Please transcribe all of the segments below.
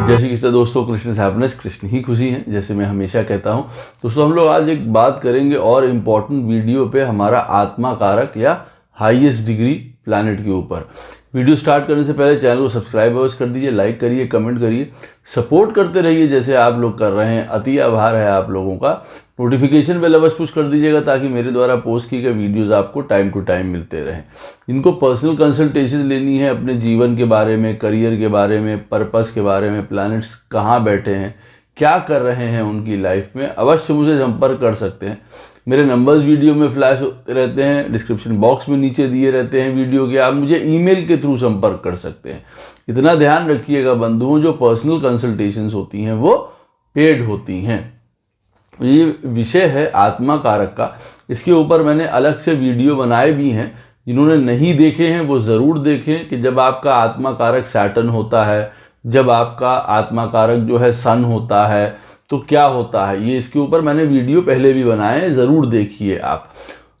जय श्री कृष्ण दोस्तों, कृष्ण से हैप्पीनेस, कृष्ण ही खुशी है, जैसे मैं हमेशा कहता हूँ। दोस्तों हम लोग आज एक बात करेंगे और इम्पॉर्टेंट वीडियो पे हमारा आत्मा कारक या हाईएस्ट डिग्री प्लैनेट के ऊपर। वीडियो स्टार्ट करने से पहले चैनल को सब्सक्राइब अवश्य कर दीजिए, लाइक करिए, कमेंट करिए, सपोर्ट करते रहिए जैसे आप लोग कर रहे हैं। अति आभार है आप लोगों का। नोटिफिकेशन बेल अवश्य पुश कर दीजिएगा ताकि मेरे द्वारा पोस्ट किए गए वीडियोज़ आपको टाइम टू टाइम मिलते रहें। जिनको पर्सनल कंसल्टेशन लेनी है अपने जीवन के बारे में, करियर के बारे में, पर्पस के बारे में, प्लैनेट्स कहाँ बैठे हैं, क्या कर रहे हैं उनकी लाइफ में, अवश्य मुझे संपर्क कर सकते हैं। मेरे नंबर्स वीडियो में फ्लैश रहते हैं, डिस्क्रिप्शन बॉक्स में नीचे दिए रहते हैं वीडियो के। आप मुझे ईमेल के थ्रू संपर्क कर सकते हैं। इतना ध्यान रखिएगा बंधुओं, जो पर्सनल कंसल्टेशंस होती हैं वो पेड होती हैं। ये विषय है आत्मा कारक का, इसके ऊपर मैंने अलग से वीडियो बनाए भी हैं। जिन्होंने नहीं देखे हैं वो ज़रूर देखें कि जब आपका आत्मा कारक सैटर्न होता है, जब आपका आत्मा कारक जो है सन होता है तो क्या होता है। ये इसके ऊपर मैंने वीडियो पहले भी बनाए हैं, ज़रूर देखिए आप।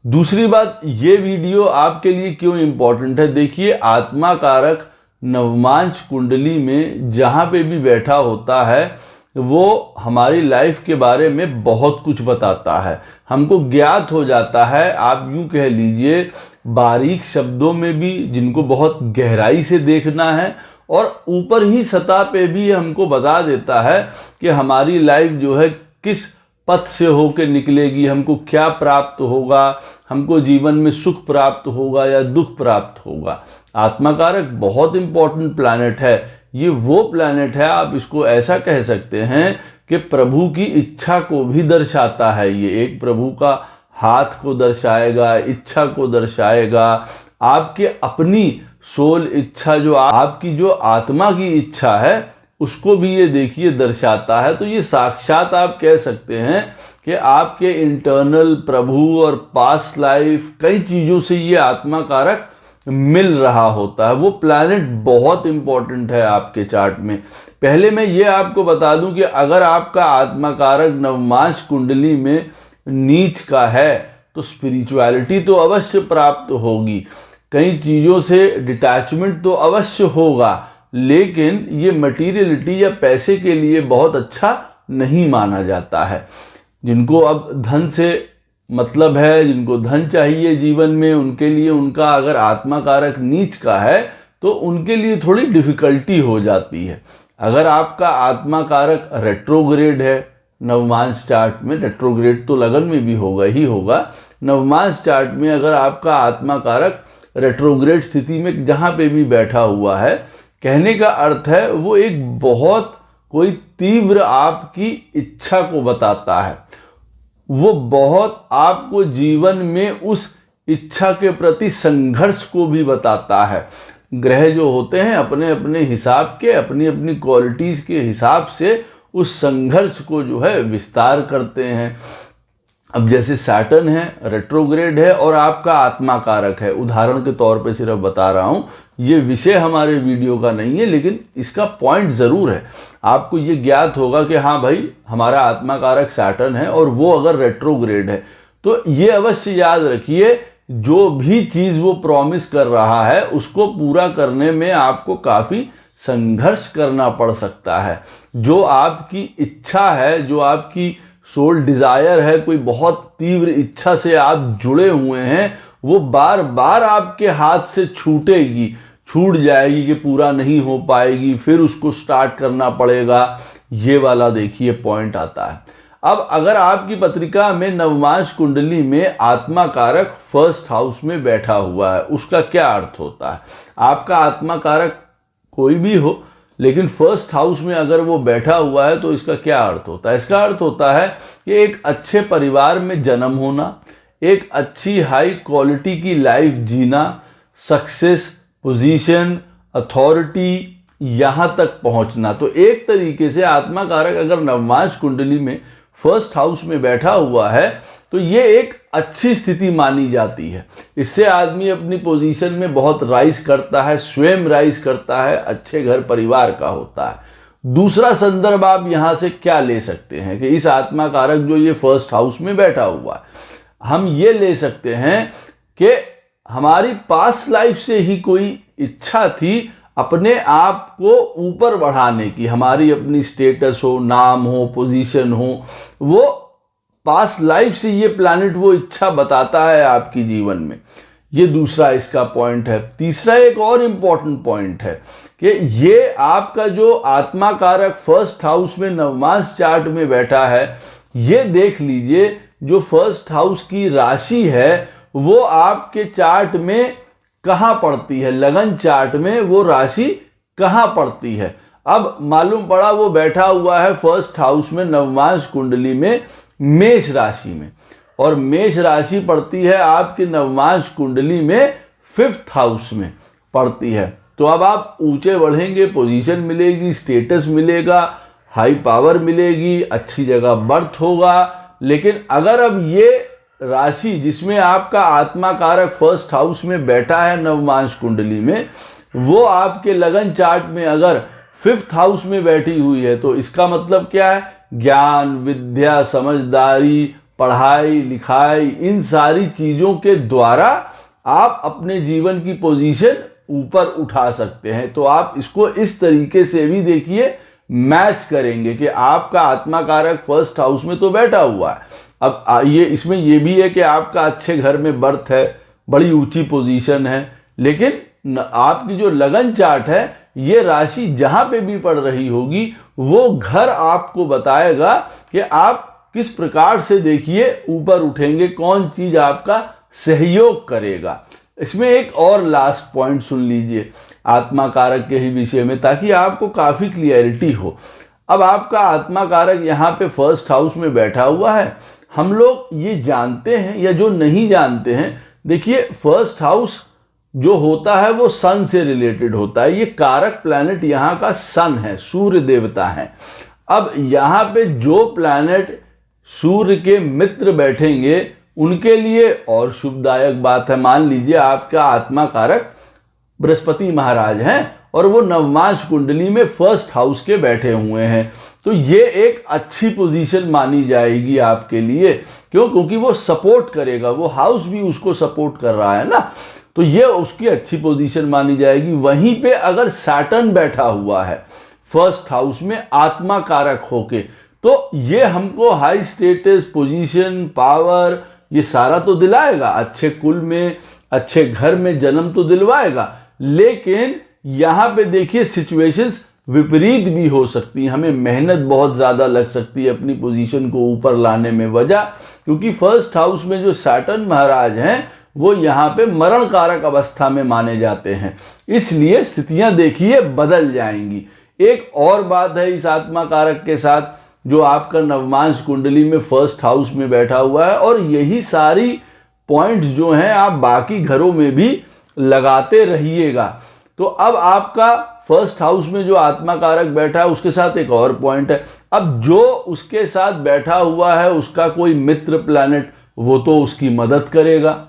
दूसरी बात, ये वीडियो आपके लिए क्यों इम्पोर्टेंट है, देखिए आत्मा कारक नवमांश कुंडली में जहाँ पे भी बैठा होता है वो हमारी लाइफ के बारे में बहुत कुछ बताता है, हमको ज्ञात हो जाता है। आप यूँ कह लीजिए बारीक शब्दों में भी, जिनको बहुत गहराई से देखना है, और ऊपर ही सतह पे भी हमको बता देता है कि हमारी लाइफ जो है किस पथ से होकर निकलेगी, हमको क्या प्राप्त होगा, हमको जीवन में सुख प्राप्त होगा या दुख प्राप्त होगा। आत्मा कारक बहुत इंपॉर्टेंट प्लैनेट है। ये वो प्लैनेट है, आप इसको ऐसा कह सकते हैं कि प्रभु की इच्छा को भी दर्शाता है। ये एक प्रभु का हाथ को दर्शाएगा, इच्छा को दर्शाएगा, आपके अपनी सोल इच्छा, जो आपकी जो आत्मा की इच्छा है उसको भी ये देखिए दर्शाता है। तो ये साक्षात आप कह सकते हैं कि आपके इंटरनल प्रभु और पास्ट लाइफ कई चीज़ों से ये आत्मा कारक मिल रहा होता है। वो प्लैनेट बहुत इंपॉर्टेंट है आपके चार्ट में। पहले मैं ये आपको बता दूं कि अगर आपका आत्मा कारक नवमांश कुंडली में नीच का है तो स्पिरिचुअलिटी तो अवश्य प्राप्त होगी, कई चीज़ों से डिटैचमेंट तो अवश्य होगा, लेकिन ये मटीरियलिटी या पैसे के लिए बहुत अच्छा नहीं माना जाता है। जिनको अब धन से मतलब है, जिनको धन चाहिए जीवन में, उनके लिए उनका अगर आत्मा कारक नीच का है तो उनके लिए थोड़ी डिफिकल्टी हो जाती है। अगर आपका आत्मा कारक रेट्रोग्रेड है नवमांश चार्ट में, रेट्रोग्रेड तो लगन में भी होगा ही होगा, नवमांश चार्ट में अगर आपका आत्मा कारक रेट्रोग्रेड स्थिति में जहाँ पे भी बैठा हुआ है, कहने का अर्थ है वो एक बहुत कोई तीव्र आपकी इच्छा को बताता है। वो बहुत आपको जीवन में उस इच्छा के प्रति संघर्ष को भी बताता है। ग्रह जो होते हैं अपने अपने हिसाब के, अपनी अपनी क्वालिटीज़ के हिसाब से उस संघर्ष को जो है विस्तार करते हैं। अब जैसे सैटर्न है, रेट्रोग्रेड है और आपका आत्मा कारक है, उदाहरण के तौर पे सिर्फ बता रहा हूँ, ये विषय हमारे वीडियो का नहीं है, लेकिन इसका पॉइंट ज़रूर है। आपको ये ज्ञात होगा कि हाँ भाई हमारा आत्मा कारक सैटर्न है और वो अगर रेट्रोग्रेड है तो ये अवश्य याद रखिए, जो भी चीज़ वो प्रॉमिस कर रहा है उसको पूरा करने में आपको काफ़ी संघर्ष करना पड़ सकता है। जो आपकी इच्छा है, जो आपकी सोल डिज़ायर है, कोई बहुत तीव्र इच्छा से आप जुड़े हुए हैं, वो बार बार आपके हाथ से छूटेगी, छूट जाएगी कि पूरा नहीं हो पाएगी, फिर उसको स्टार्ट करना पड़ेगा। ये वाला देखिए पॉइंट आता है। अब अगर आपकी पत्रिका में नवमांश कुंडली में आत्मा कारक फर्स्ट हाउस में बैठा हुआ है, उसका क्या अर्थ होता है। आपका आत्मा कारक कोई भी हो, लेकिन फर्स्ट हाउस में अगर वो बैठा हुआ है तो इसका क्या अर्थ होता है। इसका अर्थ होता है कि एक अच्छे परिवार में जन्म होना, एक अच्छी हाई क्वालिटी की लाइफ जीना, सक्सेस, पोजीशन, अथॉरिटी, यहाँ तक पहुँचना। तो एक तरीके से आत्मा कारक अगर नवमांश कुंडली में फर्स्ट हाउस में बैठा हुआ है तो ये एक अच्छी स्थिति मानी जाती है। इससे आदमी अपनी पोजीशन में बहुत राइज करता है, स्वयं राइज करता है, अच्छे घर परिवार का होता है। दूसरा संदर्भ आप यहाँ से क्या ले सकते हैं कि इस आत्मा कारक जो ये फर्स्ट हाउस में बैठा हुआ है, हम ये ले सकते हैं कि हमारी पास्ट लाइफ से ही कोई इच्छा थी अपने आप को ऊपर बढ़ाने की, हमारी अपनी स्टेटस हो, नाम हो, पोजीशन हो, वो पास्ट लाइफ से ये प्लैनेट वो इच्छा बताता है आपकी जीवन में। ये दूसरा इसका पॉइंट है। तीसरा एक और इंपॉर्टेंट पॉइंट है कि ये आपका जो आत्मा कारक फर्स्ट हाउस में नवमांश चार्ट में बैठा है, ये देख लीजिए जो फर्स्ट हाउस की राशि है वो आपके चार्ट में कहाँ पड़ती है, लगन चार्ट में वो राशि कहाँ पड़ती है। अब मालूम पड़ा वो बैठा हुआ है फर्स्ट हाउस में नवमांश कुंडली में मेष राशि में, और मेष राशि पड़ती है आपकी नवमांश कुंडली में 5th हाउस में पड़ती है। तो अब आप ऊंचे बढ़ेंगे, पोजीशन मिलेगी, स्टेटस मिलेगा, हाई पावर मिलेगी, अच्छी जगह बर्थ होगा। लेकिन अगर अब ये राशि जिसमें आपका आत्मा कारक फर्स्ट हाउस में बैठा है नवमांश कुंडली में, वो आपके लगन चार्ट में अगर 5th हाउस में बैठी हुई है, तो इसका मतलब क्या है? ज्ञान, विद्या, समझदारी, पढ़ाई लिखाई, इन सारी चीजों के द्वारा आप अपने जीवन की पोजीशन ऊपर उठा सकते हैं। तो आप इसको इस तरीके से भी देखिए, मैच करेंगे कि आपका आत्मा कारक फर्स्ट हाउस में तो बैठा हुआ है। अब ये इसमें ये भी है कि आपका अच्छे घर में बर्थ है, बड़ी ऊंची पोजीशन है, लेकिन आपकी जो लगन चार्ट है, ये राशि जहां पे भी पड़ रही होगी वो घर आपको बताएगा कि आप किस प्रकार से देखिए ऊपर उठेंगे, कौन चीज आपका सहयोग करेगा। इसमें एक और लास्ट पॉइंट सुन लीजिए आत्मा कारक के ही विषय में, ताकि आपको काफी क्लियरिटी हो। अब आपका आत्मा कारक यहाँ पे फर्स्ट हाउस में बैठा हुआ है। हम लोग ये जानते हैं या जो नहीं जानते हैं, देखिए फर्स्ट हाउस जो होता है वो सन से रिलेटेड होता है। ये कारक प्लैनेट यहाँ का सन है, सूर्य देवता है। अब यहाँ पे जो प्लैनेट सूर्य के मित्र बैठेंगे उनके लिए और शुभदायक बात है। मान लीजिए आपका आत्मा कारक बृहस्पति महाराज हैं और वो नवमांश कुंडली में फर्स्ट हाउस के बैठे हुए हैं, तो ये एक अच्छी पोजीशन मानी जाएगी आपके लिए। क्यों? क्योंकि वो सपोर्ट करेगा, वो हाउस भी उसको सपोर्ट कर रहा है ना, तो ये उसकी अच्छी पोजीशन मानी जाएगी। वहीं पे अगर सैटर्न बैठा हुआ है फर्स्ट हाउस में आत्मा कारक होके, तो ये हमको हाई स्टेटस, पोजीशन, पावर, ये सारा तो दिलाएगा, अच्छे कुल में, अच्छे घर में जन्म तो दिलवाएगा। लेकिन यहां पे देखिए सिचुएशंस विपरीत भी हो सकती है, हमें मेहनत बहुत ज्यादा लग सकती है अपनी पोजीशन को ऊपर लाने में। वजह क्योंकि फर्स्ट हाउस में जो सैटर्न महाराज हैं वो यहाँ पे मरण कारक अवस्था में माने जाते हैं, इसलिए स्थितियां देखिए बदल जाएंगी। एक और बात है इस आत्मा कारक के साथ, जो आपका नवमांश कुंडली में फर्स्ट हाउस में बैठा हुआ है, और यही सारी पॉइंट्स जो हैं आप बाकी घरों में भी लगाते रहिएगा। तो अब आपका फर्स्ट हाउस में जो आत्मा कारक बैठा है उसके साथ एक और पॉइंट है। अब जो उसके साथ बैठा हुआ है उसका कोई मित्र प्लैनेट, वो तो उसकी मदद करेगा,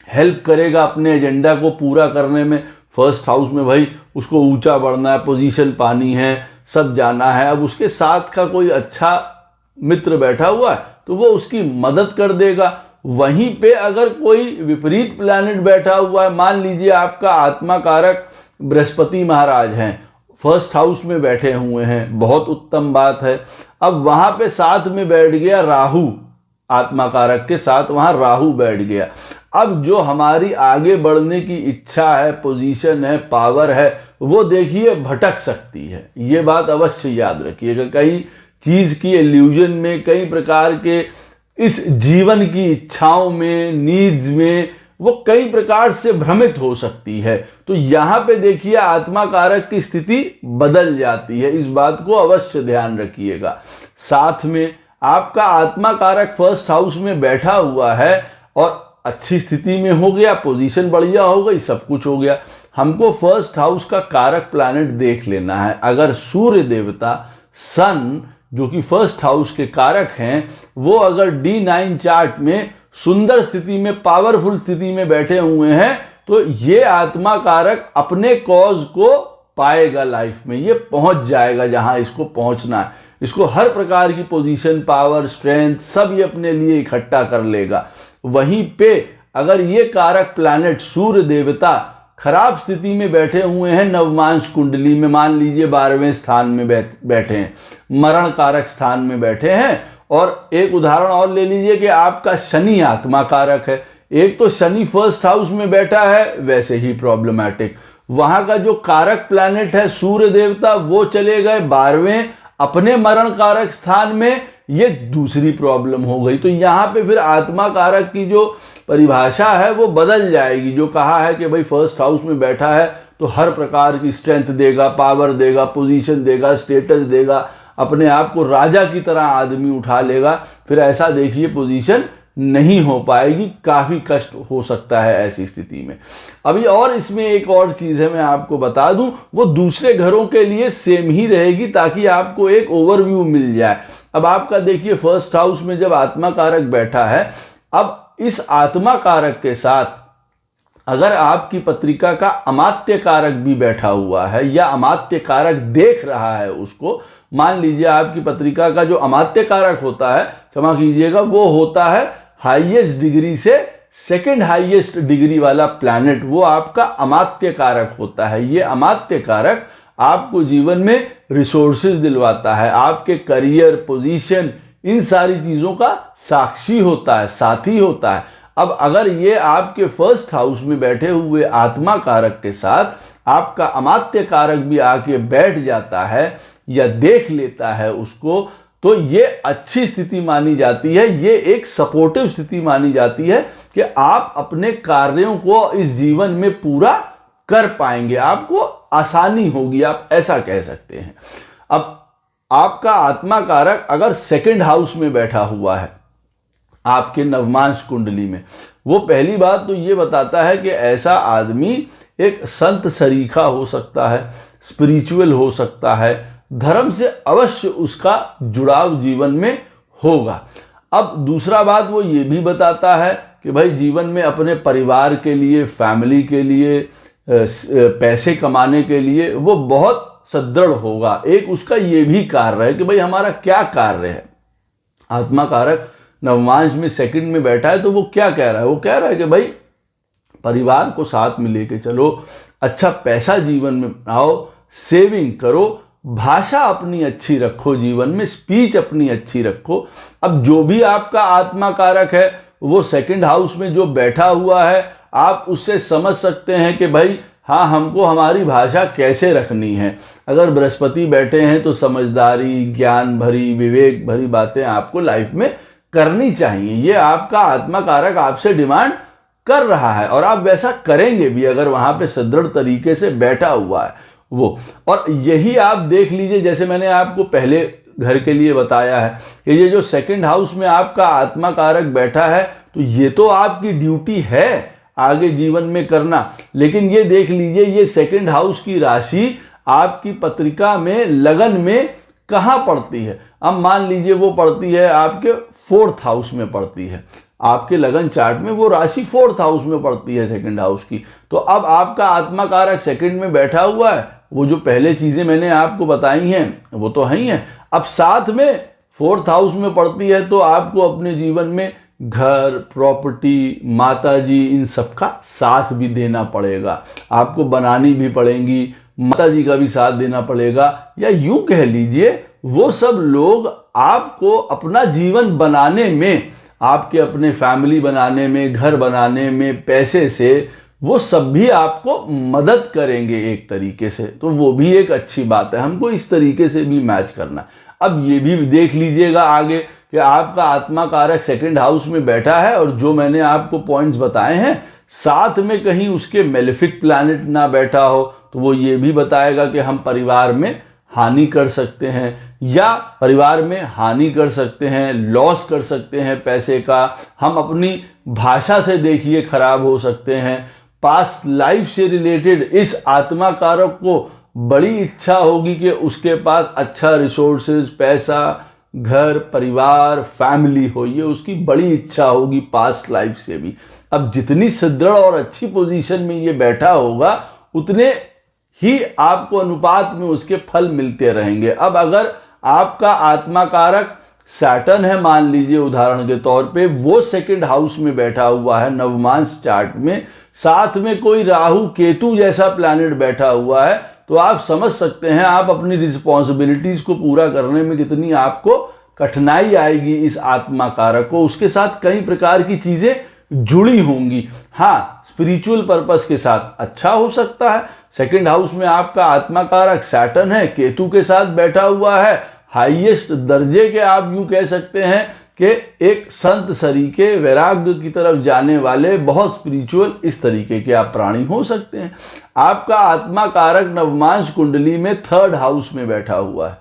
हेल्प करेगा अपने एजेंडा को पूरा करने में। फर्स्ट हाउस में भाई उसको ऊंचा बढ़ना है, पोजीशन पानी है, सब जाना है। अब उसके साथ का कोई अच्छा मित्र बैठा हुआ है तो वो उसकी मदद कर देगा। वहीं पे अगर कोई विपरीत प्लैनेट बैठा हुआ है, मान लीजिए आपका आत्मा कारक बृहस्पति महाराज हैं, फर्स्ट हाउस में बैठे हुए हैं, बहुत उत्तम बात है। अब वहां पे साथ में बैठ गया राहु, आत्मा कारक के साथ वहां राहु बैठ गया। अब जो हमारी आगे बढ़ने की इच्छा है, पोजीशन है, पावर है, वो देखिए भटक सकती है। ये बात अवश्य याद रखिएगा। कई चीज की इल्यूजन में, कई प्रकार के इस जीवन की इच्छाओं में, नीड्स में, वो कई प्रकार से भ्रमित हो सकती है। तो यहां पे देखिए आत्मा कारक की स्थिति बदल जाती है, इस बात को अवश्य ध्यान रखिएगा। साथ में आपका आत्मा कारक फर्स्ट हाउस में बैठा हुआ है और अच्छी स्थिति में हो गया, पोजीशन बढ़िया हो गई, सब कुछ हो गया। हमको फर्स्ट हाउस का कारक प्लैनेट देख लेना है। अगर सूर्य देवता सन जो कि फर्स्ट हाउस के कारक हैं, वो अगर D9 चार्ट में सुंदर स्थिति में, पावरफुल स्थिति में बैठे हुए हैं, तो ये आत्मा कारक अपने कॉज को पाएगा लाइफ में, ये पहुंच जाएगा जहां इसको पहुंचना है। इसको हर प्रकार की पोजीशन, पावर, स्ट्रेंथ सब ये अपने लिए इकट्ठा कर लेगा। वहीं पे अगर ये कारक प्लैनेट सूर्य देवता खराब स्थिति में बैठे हुए हैं नवमांश कुंडली में, मान लीजिए 12वें स्थान में बैठे हैं, मरण कारक स्थान में बैठे हैं। और एक उदाहरण और ले लीजिए कि आपका शनि आत्मा कारक है, एक तो शनि फर्स्ट हाउस में बैठा है, वैसे ही प्रॉब्लमैटिक। वहां का जो कारक प्लैनेट है सूर्य देवता, वो चले गए 12वें अपने मरण कारक स्थान में, ये दूसरी प्रॉब्लम हो गई। तो यहाँ पे फिर आत्मा कारक की जो परिभाषा है वो बदल जाएगी। जो कहा है कि भाई फर्स्ट हाउस में बैठा है तो हर प्रकार की स्ट्रेंथ देगा, पावर देगा, पोजीशन देगा, स्टेटस देगा, अपने आप को राजा की तरह आदमी उठा लेगा, फिर ऐसा देखिए पोजीशन नहीं हो पाएगी, काफी कष्ट हो सकता है ऐसी स्थिति में। अभी और इसमें एक और चीज है, मैं आपको बता दूं, वो दूसरे घरों के लिए सेम ही रहेगी ताकि आपको एक ओवरव्यू मिल जाए। अब आपका देखिए फर्स्ट हाउस में जब आत्मा कारक बैठा है, अब इस आत्मा कारक के साथ अगर आपकी पत्रिका का अमात्य कारक भी बैठा हुआ है या अमात्य कारक देख रहा है उसको, मान लीजिए आपकी पत्रिका का जो अमात्य कारक होता है, क्षमा कीजिएगा, वो होता है हाईएस्ट डिग्री से सेकंड हाईएस्ट डिग्री वाला प्लैनेट, वो आपका अमात्य कारक होता है। ये अमात्य कारक आपको जीवन में रिसोर्सेज दिलवाता है, आपके करियर, पोजीशन, इन सारी चीजों का साक्षी होता है, साथी होता है। अब अगर ये आपके फर्स्ट हाउस में बैठे हुए आत्मा कारक के साथ आपका अमात्य कारक भी आके बैठ जाता है या देख लेता है उसको, तो ये अच्छी स्थिति मानी जाती है, ये एक सपोर्टिव स्थिति मानी जाती है कि आप अपने कार्यों को इस जीवन में पूरा कर पाएंगे, आपको आसानी होगी, आप ऐसा कह सकते हैं। अब आपका आत्मा कारक अगर सेकंड हाउस में बैठा हुआ है आपके नवमांश कुंडली में, वो पहली बात तो ये बताता है कि ऐसा आदमी एक संत सरीखा हो सकता है, स्पिरिचुअल हो सकता है, धर्म से अवश्य उसका जुड़ाव जीवन में होगा। अब दूसरा बात वो ये भी बताता है कि भाई जीवन में अपने परिवार के लिए, फैमिली के लिए, पैसे कमाने के लिए वो बहुत सदृढ़ होगा। एक उसका ये भी कार्य है कि भाई हमारा क्या कार्य है। आत्मा कारक नवमांश में सेकंड में बैठा है तो वो क्या कह रहा है, वो कह रहा है कि भाई परिवार को साथ में लेके चलो, अच्छा पैसा जीवन में आओ, सेविंग करो, भाषा अपनी अच्छी रखो, जीवन में स्पीच अपनी अच्छी रखो। अब जो भी आपका आत्मा कारक है वो सेकंड हाउस में जो बैठा हुआ है, आप उससे समझ सकते हैं कि भाई हाँ, हमको हमारी भाषा कैसे रखनी है। अगर बृहस्पति बैठे हैं तो समझदारी, ज्ञान भरी, विवेक भरी बातें आपको लाइफ में करनी चाहिए। ये आपका आत्मा कारक आपसे डिमांड कर रहा है और आप वैसा करेंगे भी अगर वहां पे सुदृढ़ तरीके से बैठा हुआ है वो। और यही आप देख लीजिए, जैसे मैंने आपको पहले घर के लिए बताया है कि ये जो सेकंड हाउस में आपका आत्मा कारक बैठा है, तो ये तो आपकी ड्यूटी है आगे जीवन में करना, लेकिन ये देख लीजिए ये सेकंड हाउस की राशि आपकी पत्रिका में लगन में कहाँ पड़ती है। अब मान लीजिए वो पड़ती है आपके फोर्थ हाउस में पड़ती है, आपके लगन चार्ट में वो राशि फोर्थ हाउस में पड़ती है सेकंड हाउस की। तो अब आपका आत्मा कारक सेकंड में बैठा हुआ है, वो जो पहले चीजें मैंने आपको बताई हैं वो तो है ही है, अब साथ में फोर्थ हाउस में पड़ती है, तो आपको अपने जीवन में घर, प्रॉपर्टी, माताजी, इन सब का साथ भी देना पड़ेगा, आपको बनानी भी पड़ेंगी, माताजी का भी साथ देना पड़ेगा, या यूं कह लीजिए वो सब लोग आपको अपना जीवन बनाने में, आपके अपने फैमिली बनाने में, घर बनाने में, पैसे से, वो सब भी आपको मदद करेंगे एक तरीके से। तो वो भी एक अच्छी बात है, हमको इस तरीके से भी मैच करना। अब ये भी देख लीजिएगा आगे कि आपका आत्मा कारक सेकंड हाउस में बैठा है और जो मैंने आपको पॉइंट्स बताए हैं, साथ में कहीं उसके मेलेफिक प्लैनेट ना बैठा हो, तो वो ये भी बताएगा कि हम परिवार में हानि कर सकते हैं, या परिवार में हानि कर सकते हैं, लॉस कर सकते हैं पैसे का, हम अपनी भाषा से देखिए खराब हो सकते हैं, पास्ट लाइफ से रिलेटेड इस आत्मा कारक को बड़ी इच्छा होगी कि उसके पास अच्छा रिसोर्सेज, पैसा, घर, परिवार, फैमिली हो, ये उसकी बड़ी इच्छा होगी पास्ट लाइफ से भी। अब जितनी सुदृढ़ और अच्छी पोजीशन में ये बैठा होगा, उतने ही आपको अनुपात में उसके फल मिलते रहेंगे। अब अगर आपका आत्मा कारक सैटर्न है मान लीजिए उदाहरण के तौर पे, वो सेकंड हाउस में बैठा हुआ है नवमांश चार्ट में, साथ में कोई राहु केतु जैसा प्लैनेट बैठा हुआ है, तो आप समझ सकते हैं आप अपनी रिस्पॉन्सिबिलिटीज को पूरा करने में कितनी आपको कठिनाई आएगी। इस आत्मा कारक को उसके साथ कई प्रकार की चीजें जुड़ी होंगी। हाँ, स्पिरिचुअल पर्पस के साथ अच्छा हो सकता है। सेकंड हाउस में आपका आत्मा कारक सैटर्न है, केतु के साथ बैठा हुआ है, हाईएस्ट दर्जे के आप यूं कह सकते हैं कि एक संत सरीके वैराग्य की तरफ जाने वाले बहुत स्पिरिचुअल इस तरीके के आप प्राणी हो सकते हैं। आपका आत्मा कारक नवमांश कुंडली में थर्ड हाउस में बैठा हुआ है।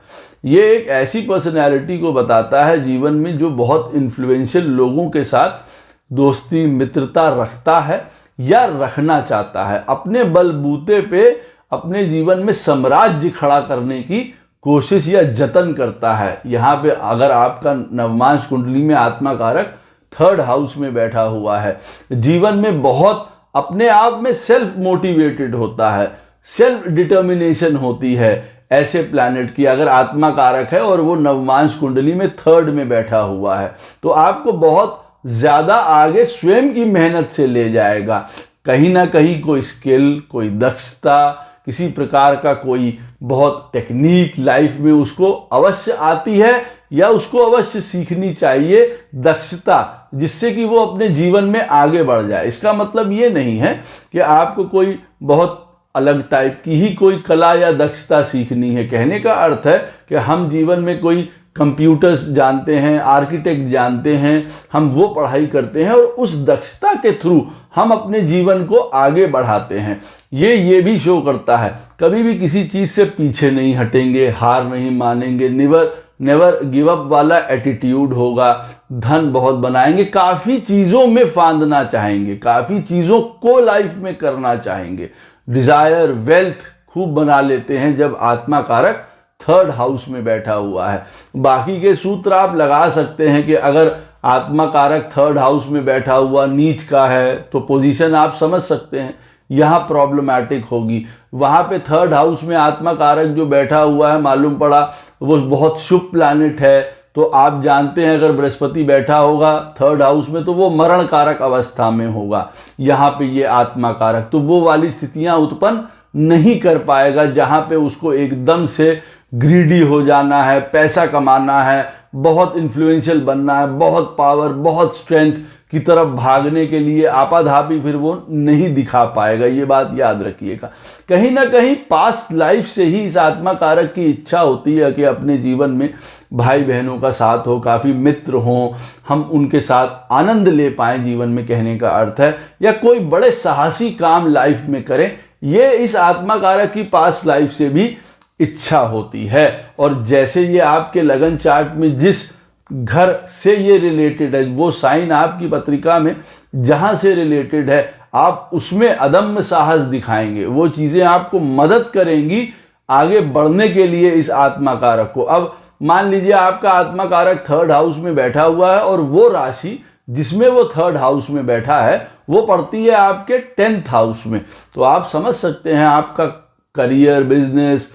ये एक ऐसी पर्सनैलिटी को बताता है जीवन में जो बहुत इन्फ्लुएंशियल लोगों के साथ दोस्ती मित्रता रखता है या रखना चाहता है, अपने बलबूते पे अपने जीवन में साम्राज्य खड़ा करने की कोशिश या जतन करता है। यहाँ पे अगर आपका नवमांश कुंडली में आत्मा कारक थर्ड हाउस में बैठा हुआ है, जीवन में बहुत अपने आप में सेल्फ मोटिवेटेड होता है, सेल्फ डिटर्मिनेशन होती है ऐसे प्लैनेट की अगर आत्मा कारक है और वो नवमांश कुंडली में थर्ड में बैठा हुआ है, तो आपको बहुत ज्यादा आगे स्वयं की मेहनत से ले जाएगा। कहीं ना कहीं कोई स्किल, कोई दक्षता, किसी प्रकार का कोई बहुत टेक्निक लाइफ में उसको अवश्य आती है या उसको अवश्य सीखनी चाहिए दक्षता, जिससे कि वो अपने जीवन में आगे बढ़ जाए। इसका मतलब ये नहीं है कि आपको कोई बहुत अलग टाइप की ही कोई कला या दक्षता सीखनी है। कहने का अर्थ है कि हम जीवन में कोई कंप्यूटर्स जानते हैं, आर्किटेक्ट जानते हैं, हम वो पढ़ाई करते हैं और उस दक्षता के थ्रू हम अपने जीवन को आगे बढ़ाते हैं। ये भी शो करता है कभी भी किसी चीज़ से पीछे नहीं हटेंगे, हार नहीं मानेंगे, नेवर गिव अप वाला एटीट्यूड होगा, धन बहुत बनाएंगे, काफ़ी चीज़ों में फांदना चाहेंगे, काफ़ी चीज़ों को लाइफ में करना चाहेंगे, डिज़ायर वेल्थ खूब बना लेते हैं जब आत्मा कारक थर्ड हाउस में बैठा हुआ है। बाकी के सूत्र आप लगा सकते हैं कि अगर आत्मा कारक थर्ड हाउस में बैठा हुआ नीच का है तो पोजीशन आप समझ सकते हैं यहाँ प्रॉब्लमैटिक होगी। वहाँ पे थर्ड हाउस में आत्मा कारक जो बैठा हुआ है मालूम पड़ा वो बहुत शुभ प्लैनेट है, तो आप जानते हैं अगर बृहस्पति बैठा होगा थर्ड हाउस में तो वो मरण कारक अवस्था में होगा। यहाँ पे ये आत्मा कारक तो वो वाली स्थितियाँ उत्पन्न नहीं कर पाएगा जहाँ पे उसको एकदम से ग्रीडी हो जाना है, पैसा कमाना है, बहुत इन्फ्लुएंशियल बनना है, बहुत पावर, बहुत स्ट्रेंथ की तरफ भागने के लिए आपाधापी फिर वो नहीं दिखा पाएगा। ये बात याद रखिएगा। कहीं ना कहीं पास्ट लाइफ से ही इस आत्मा कारक की इच्छा होती है कि अपने जीवन में भाई बहनों का साथ हो, काफ़ी मित्र हों, हम उनके साथ आनंद ले पाएँ जीवन में, कहने का अर्थ है, या कोई बड़े साहसी काम लाइफ में करें। ये इस आत्मा कारक की पास्ट लाइफ से भी इच्छा होती है। और जैसे ये आपके लगन चार्ट में जिस घर से ये रिलेटेड है, वो साइन आपकी पत्रिका में जहां से रिलेटेड है, आप उसमें अदम्य साहस दिखाएंगे, वो चीजें आपको मदद करेंगी आगे बढ़ने के लिए इस आत्मा कारक को। अब मान लीजिए आपका आत्मा कारक थर्ड हाउस में बैठा हुआ है और वो राशि जिसमें वो थर्ड हाउस में बैठा है वो पड़ती है आपके 10th हाउस में, तो आप समझ सकते हैं आपका करियर, बिजनेस,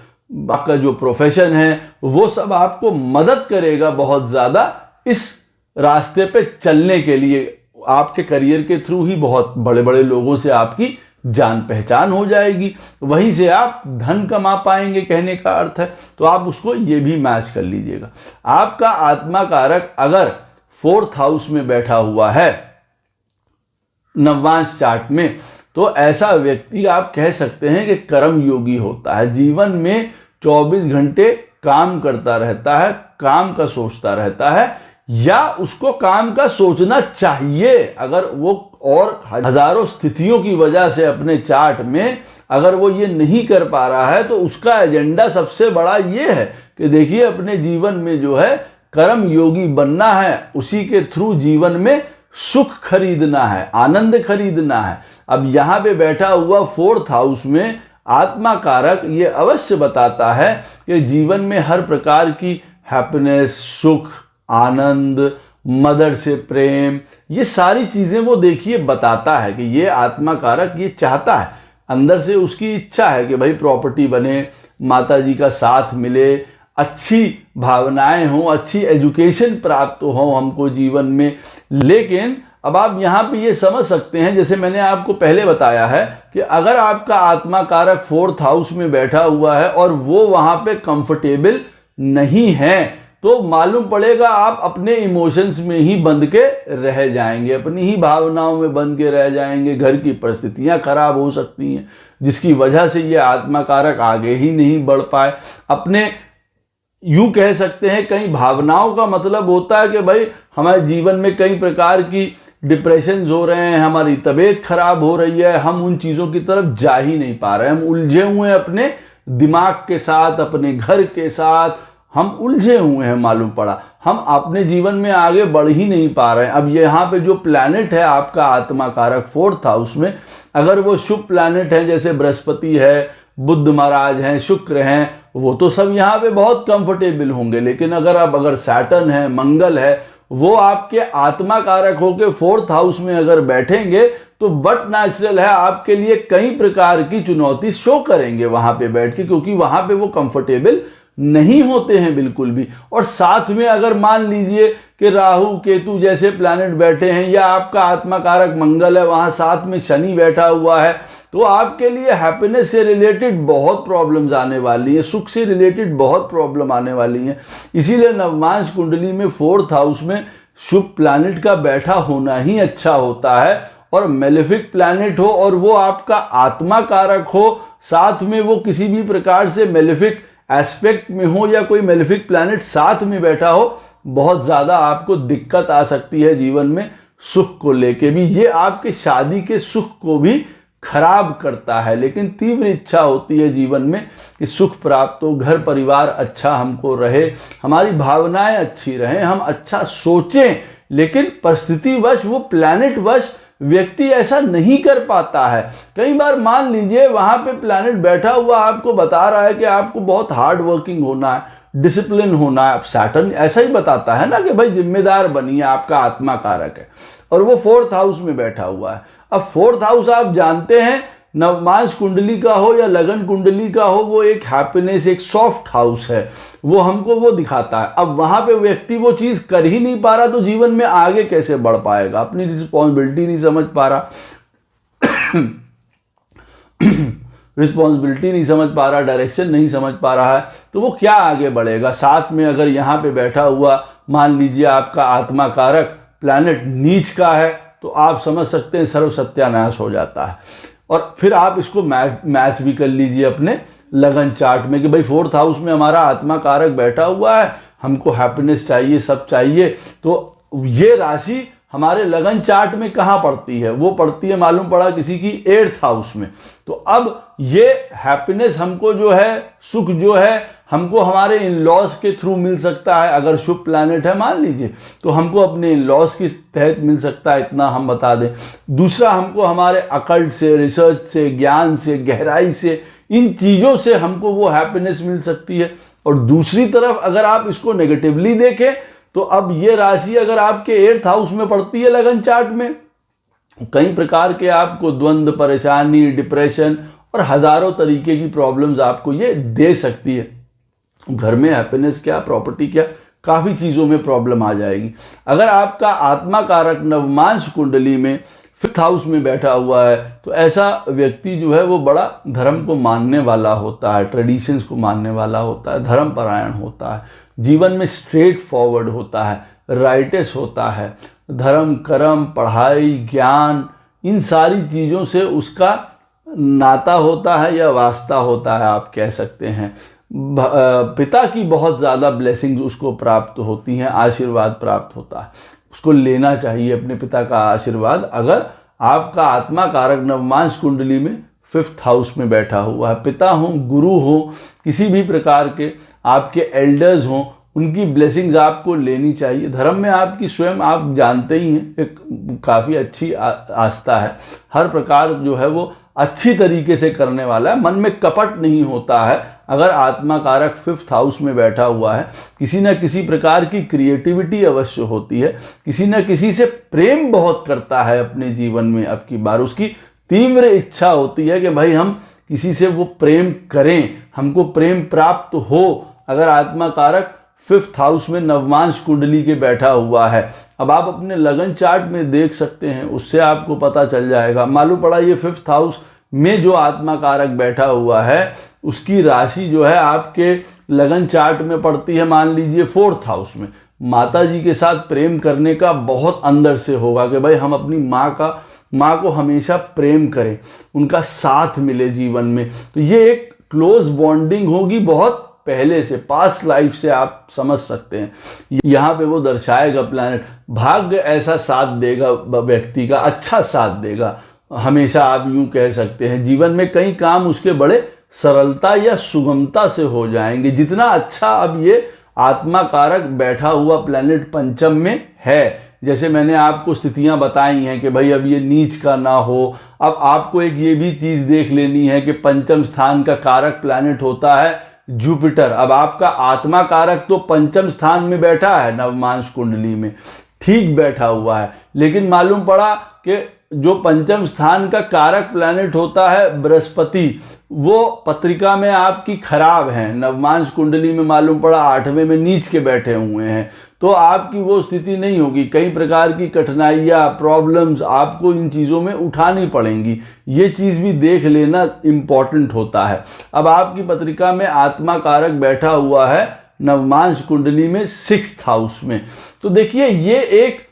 आपका जो प्रोफेशन है वो सब आपको मदद करेगा बहुत ज़्यादा इस रास्ते पे चलने के लिए। आपके करियर के थ्रू ही बहुत बड़े बड़े लोगों से आपकी जान पहचान हो जाएगी, वहीं से आप धन कमा पाएंगे, कहने का अर्थ है। तो आप उसको ये भी मैच कर लीजिएगा। आपका आत्मा कारक अगर 4th हाउस में बैठा हुआ है नवमांश चार्ट में, तो ऐसा व्यक्ति आप कह सकते हैं कि कर्म योगी होता है, जीवन में 24 घंटे काम करता रहता है, काम का सोचता रहता है, या उसको काम का सोचना चाहिए। अगर वो और हजारों स्थितियों की वजह से अपने चार्ट में अगर वो ये नहीं कर पा रहा है तो उसका एजेंडा सबसे बड़ा ये है कि देखिए अपने जीवन में जो है कर्म योगी बनना है, उसी के थ्रू जीवन में सुख खरीदना है, आनंद खरीदना है। अब यहाँ पे बैठा हुआ 4th हाउस में आत्मा कारक ये अवश्य बताता है कि जीवन में हर प्रकार की हैप्पीनेस, सुख, आनंद, मदर से प्रेम, ये सारी चीज़ें वो देखिए बताता है कि ये आत्मा कारक ये चाहता है, अंदर से उसकी इच्छा है कि भाई प्रॉपर्टी बने, माता जी का साथ मिले, अच्छी भावनाएं हों, अच्छी एजुकेशन प्राप्त हो हमको जीवन में। लेकिन अब आप यहाँ पे ये समझ सकते हैं, जैसे मैंने आपको पहले बताया है कि अगर आपका आत्मा कारक 4th हाउस में बैठा हुआ है और वो वहां पे कंफर्टेबल नहीं है, तो मालूम पड़ेगा आप अपने इमोशंस में ही बंध के रह जाएंगे, अपनी ही भावनाओं में बंध के रह जाएंगे। घर की परिस्थितियां खराब हो सकती हैं जिसकी वजह से ये आत्मा कारक आगे ही नहीं बढ़ पाए। अपने यूं कह सकते हैं कई भावनाओं का मतलब होता है कि भाई हमारे जीवन में कई प्रकार की डिप्रेशंस हो रहे हैं, हमारी तबीयत खराब हो रही है, हम उन चीज़ों की तरफ जा ही नहीं पा रहे हैं, हम उलझे हुए हैं अपने दिमाग के साथ, अपने घर के साथ हम उलझे हुए हैं। मालूम पड़ा हम अपने जीवन में आगे बढ़ ही नहीं पा रहे हैं। अब यहाँ पे जो प्लैनेट है आपका आत्मा कारक 4th हाउस में, अगर वो शुभ प्लैनेट है जैसे बृहस्पति है, बुध महाराज हैं, शुक्र हैं, वो तो सब यहाँ पे बहुत कंफर्टेबल होंगे। लेकिन अगर सैटर्न है, मंगल है, वो आपके आत्मा कारक होके 4th हाउस में अगर बैठेंगे तो बट नेचुरल है आपके लिए कई प्रकार की चुनौती शो करेंगे वहां पे बैठ के, क्योंकि वहां पे वो कंफर्टेबल नहीं होते हैं बिल्कुल भी। और साथ में अगर मान लीजिए कि राहु केतु जैसे प्लैनेट बैठे हैं या आपका आत्मा कारक मंगल है, वहां साथ में शनि बैठा हुआ है, तो आपके लिए हैप्पीनेस से रिलेटेड बहुत प्रॉब्लम्स आने वाली हैं, सुख से रिलेटेड बहुत प्रॉब्लम आने वाली हैं। इसीलिए नवमांश कुंडली में 4th हाउस में शुभ प्लैनेट का बैठा होना ही अच्छा होता है। और मेलेफिक प्लैनेट हो और वो आपका आत्मा कारक हो, साथ में वो किसी भी प्रकार से मेलेफिक एस्पेक्ट में हो या कोई मेलेफिक प्लैनेट साथ में बैठा हो, बहुत ज़्यादा आपको दिक्कत आ सकती है जीवन में सुख को लेके भी। ये आपके शादी के सुख को भी खराब करता है। लेकिन तीव्र इच्छा होती है जीवन में कि सुख प्राप्त हो, घर परिवार अच्छा हमको रहे, हमारी भावनाएं अच्छी रहें, हम अच्छा सोचें। लेकिन परिस्थितिवश वो प्लैनेट वश व्यक्ति ऐसा नहीं कर पाता है। कई बार मान लीजिए वहां पे प्लैनेट बैठा हुआ आपको बता रहा है कि आपको बहुत हार्ड वर्किंग होना है, डिसिप्लिन होना है। अब सैटर्न ऐसा ही बताता है ना कि भाई जिम्मेदार बनिए, आपका आत्मा कारक है, और वो 4th हाउस में बैठा हुआ है। अब 4th हाउस आप जानते हैं नवमांश कुंडली का हो या लगन कुंडली का हो, वो एक हैप्पीनेस, एक सॉफ्ट हाउस है, वो हमको वो दिखाता है। अब वहां पे व्यक्ति वो चीज कर ही नहीं पा रहा तो जीवन में आगे कैसे बढ़ पाएगा, अपनी रिस्पॉन्सिबिलिटी नहीं समझ पा रहा रिस्पॉन्सिबिलिटी नहीं समझ पा रहा, डायरेक्शन नहीं समझ पा रहा है, तो वो क्या आगे बढ़ेगा। साथ में अगर यहाँ पे बैठा हुआ मान लीजिए आपका आत्मा कारक प्लैनेट नीच का है, तो आप समझ सकते हैं सर्व सत्यानाश हो जाता है। और फिर आप इसको मैच भी कर लीजिए अपने लगन चार्ट में कि भाई 4th हाउस में हमारा आत्मा कारक बैठा हुआ है, हमको हैप्पीनेस चाहिए, सब चाहिए। तो ये राशि हमारे लगन चार्ट में कहाँ पड़ती है, वो पड़ती है मालूम पड़ा किसी की 8th हाउस में। तो अब ये हैप्पीनेस हमको जो है, सुख जो है, हमको हमारे इन लॉज के थ्रू मिल सकता है। अगर शुभ प्लैनेट है मान लीजिए तो हमको अपने इन लॉज के तहत मिल सकता है, इतना हम बता दें। दूसरा, हमको हमारे अकल्ट से, रिसर्च से, ज्ञान से, गहराई से, इन चीज़ों से हमको वो हैप्पीनेस मिल सकती है। और दूसरी तरफ अगर आप इसको नेगेटिवली देखें तो अब ये राशि अगर आपके 8th हाउस में पड़ती है लगन चार्ट में, कई प्रकार के आपको द्वंद्व, परेशानी, डिप्रेशन और हजारों तरीके की प्रॉब्लम्स आपको ये दे सकती है। घर में हैप्पीनेस क्या, प्रॉपर्टी क्या, काफ़ी चीज़ों में प्रॉब्लम आ जाएगी। अगर आपका आत्मा कारक नवमांश कुंडली में 5th हाउस में बैठा हुआ है तो ऐसा व्यक्ति जो है वो बड़ा धर्म को मानने वाला होता है, ट्रेडिशंस को मानने वाला होता है, धर्म परायण होता है, जीवन में स्ट्रेट फॉरवर्ड होता है, राइटस होता है। धर्म, कर्म, पढ़ाई, ज्ञान, इन सारी चीज़ों से उसका नाता होता है या वास्ता होता है, आप कह सकते हैं। पिता की बहुत ज़्यादा ब्लेसिंग्स उसको प्राप्त होती हैं, आशीर्वाद प्राप्त होता है, उसको लेना चाहिए अपने पिता का आशीर्वाद। अगर आपका आत्मा कारक नवमांश कुंडली में 5th हाउस में बैठा हुआ है, पिता हो, गुरु हो, किसी भी प्रकार के आपके एल्डर्स हों, उनकी ब्लेसिंग्स आपको लेनी चाहिए। धर्म में आपकी स्वयं आप जानते ही हैं एक काफ़ी अच्छी आस्था है, हर प्रकार जो है वो अच्छी तरीके से करने वाला है, मन में कपट नहीं होता है। अगर आत्मा कारक 5th हाउस में बैठा हुआ है, किसी न किसी प्रकार की क्रिएटिविटी अवश्य होती है, किसी न किसी से प्रेम बहुत करता है अपने जीवन में। अब की बार उसकी तीव्र इच्छा होती है कि भाई हम किसी से वो प्रेम करें, हमको प्रेम प्राप्त हो। अगर आत्मा कारक 5th हाउस में नवमांश कुंडली के बैठा हुआ है। अब आप अपने लगन चार्ट में देख सकते हैं, उससे आपको पता चल जाएगा। मालूम पड़ा ये 5th हाउस में जो आत्मा कारक बैठा हुआ है उसकी राशि जो है आपके लगन चार्ट में पड़ती है, मान लीजिए 4th हाउस में। माता जी के साथ प्रेम करने का बहुत अंदर से होगा कि भाई हम अपनी माँ को हमेशा प्रेम करें, उनका साथ मिले जीवन में। तो ये एक क्लोज बॉन्डिंग होगी बहुत पहले से, पास्ट लाइफ से आप समझ सकते हैं। यहाँ पे वो दर्शाएगा प्लैनेट, भाग्य ऐसा साथ देगा व्यक्ति का, अच्छा साथ देगा हमेशा, आप यूं कह सकते हैं। जीवन में कई काम उसके बड़े सरलता या सुगमता से हो जाएंगे। जितना अच्छा अब ये आत्मा कारक बैठा हुआ प्लैनेट पंचम में है, जैसे मैंने आपको स्थितियां बताई हैं कि भाई अब ये नीच का ना हो। अब आपको एक ये भी चीज देख लेनी है कि पंचम स्थान का कारक प्लैनेट होता है जुपिटर। अब आपका आत्मा कारक तो पंचम स्थान में बैठा है नवमांश कुंडली में, ठीक बैठा हुआ है, लेकिन मालूम पड़ा कि जो पंचम स्थान का कारक प्लैनेट होता है बृहस्पति, वो पत्रिका में आपकी खराब है। नवमांश कुंडली में मालूम पड़ा 8वें में नीच के बैठे हुए हैं, तो आपकी वो स्थिति नहीं होगी। कई प्रकार की कठिनाइयाँ, प्रॉब्लम्स आपको इन चीज़ों में उठानी पड़ेंगी। ये चीज़ भी देख लेना इम्पॉर्टेंट होता है। अब आपकी पत्रिका में आत्मा कारक बैठा हुआ है नवमांश कुंडली में 6th हाउस में। तो देखिए ये एक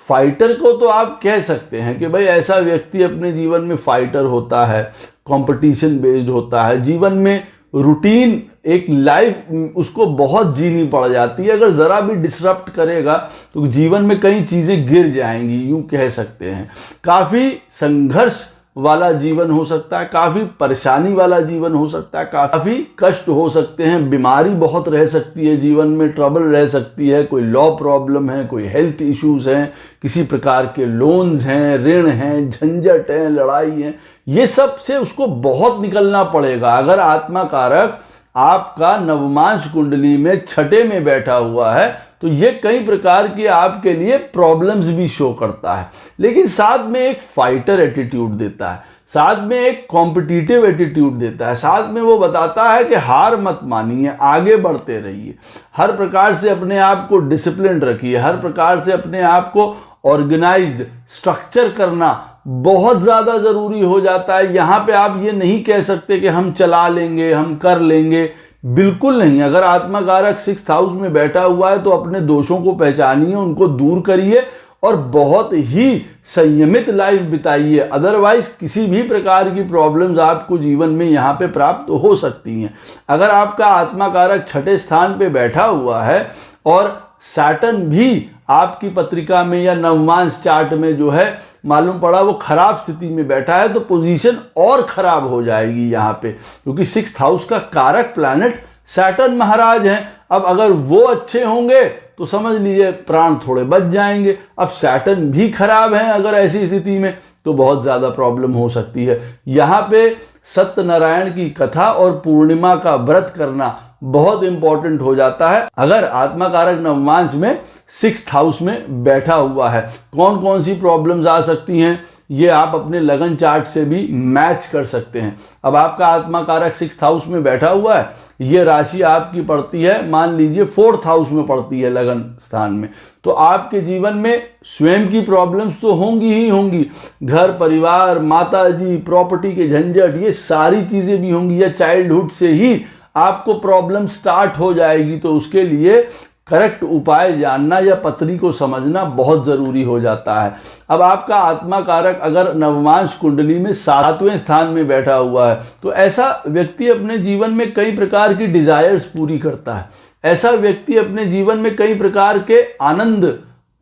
फाइटर को तो आप कह सकते हैं कि भाई ऐसा व्यक्ति अपने जीवन में फाइटर होता है, कंपटीशन बेस्ड होता है, जीवन में रूटीन एक लाइफ उसको बहुत जीनी पड़ जाती है। अगर ज़रा भी डिसरप्ट करेगा तो जीवन में कई चीज़ें गिर जाएंगी, यूं कह सकते हैं। काफ़ी संघर्ष वाला जीवन हो सकता है, काफ़ी परेशानी वाला जीवन हो सकता है, काफ़ी कष्ट हो सकते हैं, बीमारी बहुत रह सकती है जीवन में, ट्रबल रह सकती है, कोई लॉ प्रॉब्लम है, कोई हेल्थ इश्यूज हैं, किसी प्रकार के लोन्स हैं, ऋण हैं, झंझट हैं, लड़ाई है, ये सब से उसको बहुत निकलना पड़ेगा। अगर आत्मा कारक आपका नवमांश कुंडली में 6ठे में बैठा हुआ है तो ये कई प्रकार की आपके लिए प्रॉब्लम्स भी शो करता है, लेकिन साथ में एक फाइटर एटीट्यूड देता है, साथ में एक कॉम्पिटिटिव एटीट्यूड देता है, साथ में वो बताता है कि हार मत मानिए, आगे बढ़ते रहिए, हर प्रकार से अपने आप को डिसिप्लिन रखिए, हर प्रकार से अपने आप को ऑर्गेनाइज्ड स्ट्रक्चर करना बहुत ज़्यादा ज़रूरी हो जाता है। यहाँ पे आप ये नहीं कह सकते कि हम चला लेंगे, हम कर लेंगे, बिल्कुल नहीं। अगर आत्मा कारक 6th हाउस में बैठा हुआ है तो अपने दोषों को पहचानिए, उनको दूर करिए और बहुत ही संयमित लाइफ बिताइए। अदरवाइज किसी भी प्रकार की प्रॉब्लम्स आपको जीवन में यहाँ पे प्राप्त हो सकती हैं। अगर आपका आत्मा कारक 6ठे स्थान पे बैठा हुआ है और सैटर्न भी आपकी पत्रिका में या नवमांश चार्ट में जो है मालूम पड़ा वो खराब स्थिति में बैठा है, तो पोजीशन और खराब हो जाएगी यहाँ पे, क्योंकि 6th हाउस का कारक प्लैनेट सैटर्न महाराज हैं। अब अगर वो अच्छे होंगे तो समझ लीजिए प्राण थोड़े बच जाएंगे। अब सैटर्न भी खराब हैं अगर ऐसी स्थिति में तो बहुत ज़्यादा प्रॉब्लम हो सकती है। यहाँ पे सत्यनारायण की कथा और पूर्णिमा का व्रत करना बहुत इंपॉर्टेंट हो जाता है अगर आत्मा कारक नवमांश में 6th हाउस में बैठा हुआ है। कौन कौन सी प्रॉब्लम्स आ सकती हैं ये आप अपने लगन चार्ट से भी मैच कर सकते हैं। अब आपका आत्मा कारक 6th हाउस में बैठा हुआ है, ये राशि आपकी पड़ती है मान लीजिए 4th हाउस में पड़ती है लगन स्थान में, तो आपके जीवन में स्वयं की प्रॉब्लम्स तो होंगी ही होंगी, घर परिवार, माता जी, प्रॉपर्टी के झंझट, ये सारी चीज़ें भी होंगी, या चाइल्डहुड से ही आपको प्रॉब्लम स्टार्ट हो जाएगी। तो उसके लिए करेक्ट उपाय जानना या पत्री को समझना बहुत ज़रूरी हो जाता है। अब आपका आत्मा कारक अगर नवमांश कुंडली में 7वें स्थान में बैठा हुआ है तो ऐसा व्यक्ति अपने जीवन में कई प्रकार की डिज़ायर्स पूरी करता है, ऐसा व्यक्ति अपने जीवन में कई प्रकार के आनंद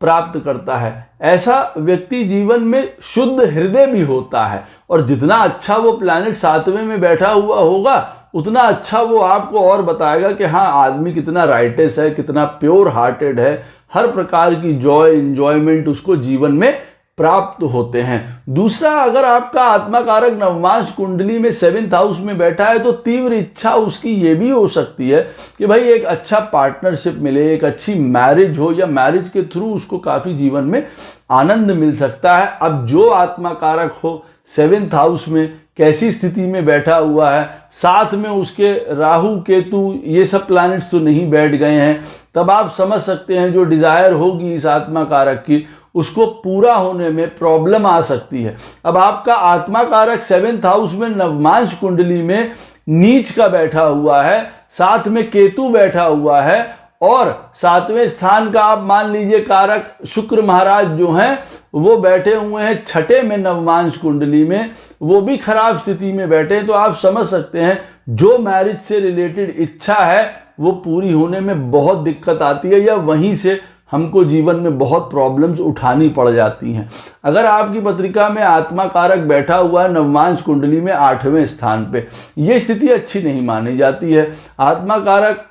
प्राप्त करता है, ऐसा व्यक्ति जीवन में शुद्ध हृदय भी होता है। और जितना अच्छा वो प्लैनेट 7वें में बैठा हुआ होगा उतना अच्छा वो आपको और बताएगा कि हाँ आदमी कितना राइटेस है, कितना प्योर हार्टेड है, हर प्रकार की जॉय इंजॉयमेंट उसको जीवन में प्राप्त होते हैं। दूसरा, अगर आपका आत्मा कारक नवमांश कुंडली में 7th हाउस में बैठा है तो तीव्र इच्छा उसकी ये भी हो सकती है कि भाई एक अच्छा पार्टनरशिप मिले, एक अच्छी मैरिज हो, या मैरिज के थ्रू उसको काफ़ी जीवन में आनंद मिल सकता है। अब जो आत्मा कारक हो सेवेंथ हाउस में कैसी स्थिति में बैठा हुआ है, साथ में उसके राहु केतु ये सब प्लैनेट्स तो नहीं बैठ गए हैं, तब आप समझ सकते हैं जो डिजायर होगी इस आत्मा कारक की उसको पूरा होने में प्रॉब्लम आ सकती है। अब आपका आत्मा कारक सेवेंथ हाउस में नवमांश कुंडली में नीच का बैठा हुआ है, साथ में केतु बैठा हुआ है, और सातवें स्थान का आप मान लीजिए कारक शुक्र महाराज जो हैं वो बैठे हुए हैं छठे में नवमांश कुंडली में, वो भी खराब स्थिति में बैठे हैं। तो आप समझ सकते हैं जो मैरिज से रिलेटेड इच्छा है वो पूरी होने में बहुत दिक्कत आती है, या वहीं से हमको जीवन में बहुत प्रॉब्लम्स उठानी पड़ जाती हैं। अगर आपकी पत्रिका में आत्मा कारक बैठा हुआ है नवमांश कुंडली में 8वें स्थान पे, ये स्थिति अच्छी नहीं मानी जाती है। आत्मा कारक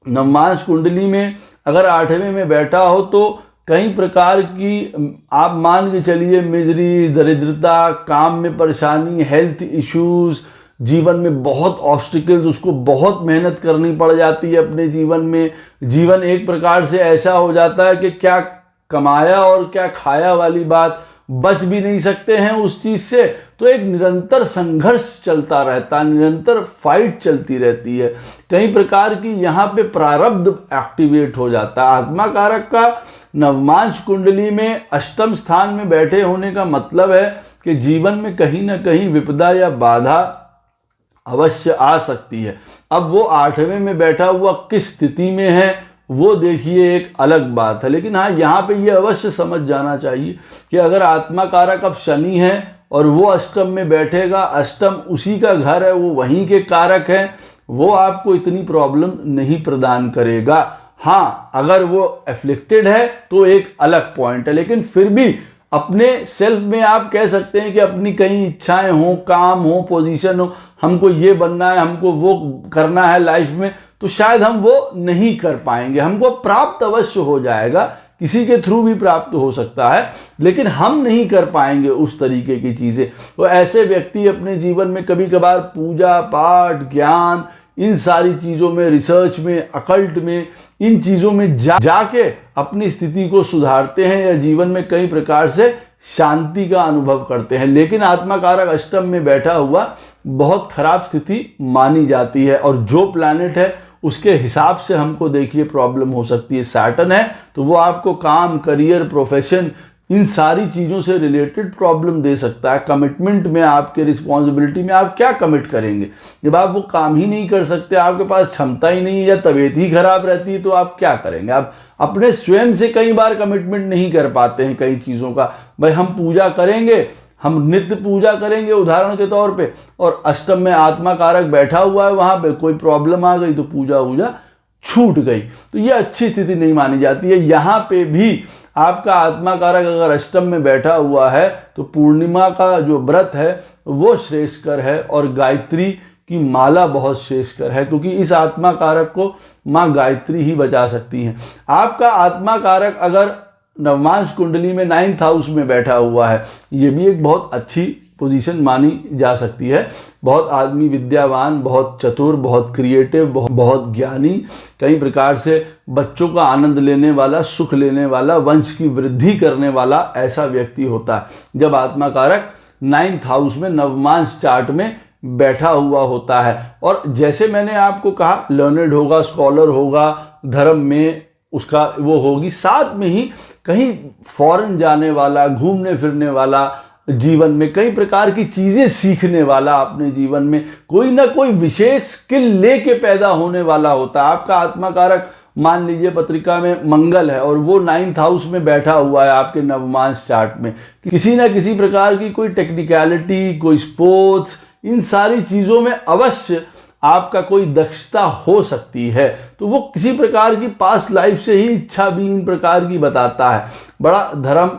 नवमांश कुंडली में अगर 8वें में बैठा हो तो कई प्रकार की आप मान के चलिए मिजरी, दरिद्रता, काम में परेशानी, हेल्थ इश्यूज, जीवन में बहुत ऑब्स्टिकल्स, उसको बहुत मेहनत करनी पड़ जाती है अपने जीवन में। जीवन एक प्रकार से ऐसा हो जाता है कि क्या कमाया और क्या खाया वाली बात, बच भी नहीं सकते हैं उस चीज से। तो एक निरंतर संघर्ष चलता रहता है, निरंतर फाइट चलती रहती है। कई प्रकार की यहाँ पे प्रारब्ध एक्टिवेट हो जाता है। आत्मा कारक का नवमांश कुंडली में अष्टम स्थान में बैठे होने का मतलब है कि जीवन में कहीं ना कहीं विपदा या बाधा अवश्य आ सकती है। अब वो 8वें में बैठा हुआ किस स्थिति में है वो देखिए एक अलग बात है, लेकिन हाँ यहाँ पे ये अवश्य समझ जाना चाहिए कि अगर आत्मा कारक अब शनि है और वो अष्टम में बैठेगा, अष्टम उसी का घर है, वो वहीं के कारक है, वो आपको इतनी प्रॉब्लम नहीं प्रदान करेगा। हाँ अगर वो एफ्लिक्टेड है तो एक अलग पॉइंट है, लेकिन फिर भी अपने सेल्फ में आप कह सकते हैं कि अपनी कई इच्छाएं हो, काम हो, पोजीशन हो, हमको ये बनना है, हमको वो करना है लाइफ में, तो शायद हम वो नहीं कर पाएंगे। हमको प्राप्त अवश्य हो जाएगा, किसी के थ्रू भी प्राप्त हो सकता है, लेकिन हम नहीं कर पाएंगे उस तरीके की चीजें। तो ऐसे व्यक्ति अपने जीवन में कभी कभार पूजा पाठ, ज्ञान, इन सारी चीज़ों में, रिसर्च में, अकल्ट में, इन चीज़ों में जाके अपनी स्थिति को सुधारते हैं या जीवन में कई प्रकार से शांति का अनुभव करते हैं। लेकिन आत्मा कारक अष्टम में बैठा हुआ बहुत खराब स्थिति मानी जाती है, और जो प्लैनेट है उसके हिसाब से हमको देखिए प्रॉब्लम हो सकती है। सैटर्न है तो वो आपको काम, करियर, प्रोफेशन, इन सारी चीज़ों से रिलेटेड प्रॉब्लम दे सकता है। कमिटमेंट में, आपके रिस्पॉन्सिबिलिटी में आप क्या कमिट करेंगे जब आप वो काम ही नहीं कर सकते, आपके पास क्षमता ही नहीं है या तबीयत ही खराब रहती है, तो आप क्या करेंगे? आप अपने स्वयं से कई बार कमिटमेंट नहीं कर पाते हैं कई चीज़ों का। भाई हम पूजा करेंगे, हम नित्य पूजा करेंगे उदाहरण के तौर पे, और अष्टम में आत्मा कारक बैठा हुआ है, वहां पे कोई प्रॉब्लम आ गई तो पूजा वूजा छूट गई, तो ये अच्छी स्थिति नहीं मानी जाती है। यहाँ पे भी आपका आत्मा कारक अगर अष्टम में बैठा हुआ है तो पूर्णिमा का जो व्रत है वो श्रेष्ठकर है, और गायत्री की माला बहुत श्रेष्ठकर है, क्योंकि इस आत्मा कारक को माँ गायत्री ही बचा सकती हैं। आपका आत्मा कारक अगर नवमांश कुंडली में 9th हाउस में बैठा हुआ है, ये भी एक बहुत अच्छी पोजीशन मानी जा सकती है। बहुत आदमी विद्यावान, बहुत चतुर, बहुत क्रिएटिव, बहुत ज्ञानी, कई प्रकार से बच्चों का आनंद लेने वाला, सुख लेने वाला, वंश की वृद्धि करने वाला ऐसा व्यक्ति होता है जब आत्मा कारक 9th हाउस में नवमांश चार्ट में बैठा हुआ होता है। और जैसे मैंने आपको कहा लर्नेड होगा, स्कॉलर होगा, धर्म में उसका वो होगी, साथ में ही कहीं फॉरेन जाने वाला, घूमने फिरने वाला, जीवन में कई प्रकार की चीजें सीखने वाला, अपने जीवन में कोई ना कोई विशेष स्किल लेके पैदा होने वाला होता है। आपका आत्मा कारक मान लीजिए पत्रिका में मंगल है और वो 9th हाउस में बैठा हुआ है आपके नवमांश चार्ट में, किसी ना किसी प्रकार की कोई टेक्निकलिटी, कोई स्पोर्ट्स, इन सारी चीजों में अवश्य आपका कोई दक्षता हो सकती है। तो वो किसी प्रकार की पास्ट लाइफ से ही इच्छा भी इन प्रकार की बताता है। बड़ा धर्म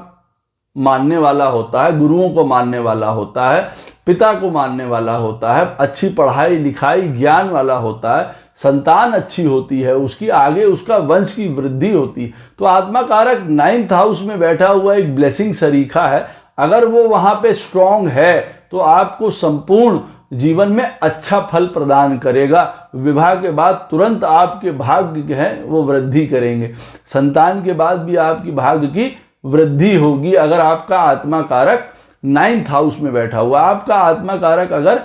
मानने वाला होता है, गुरुओं को मानने वाला होता है, पिता को मानने वाला होता है, अच्छी पढ़ाई लिखाई ज्ञान वाला होता है, संतान अच्छी होती है उसकी, आगे उसका वंश की वृद्धि होती है। तो आत्मा कारक 9th हाउस में बैठा हुआ एक ब्लेसिंग सरीखा है, अगर वो वहां पे स्ट्रांग है तो आपको संपूर्ण जीवन में अच्छा फल प्रदान करेगा। विवाह के बाद तुरंत आपके भाग्य हैं वो वृद्धि करेंगे, संतान के बाद भी आपकी भाग्य की वृद्धि होगी अगर आपका आत्मा कारक 9th हाउस में बैठा हुआ है। आपका आत्मा कारक अगर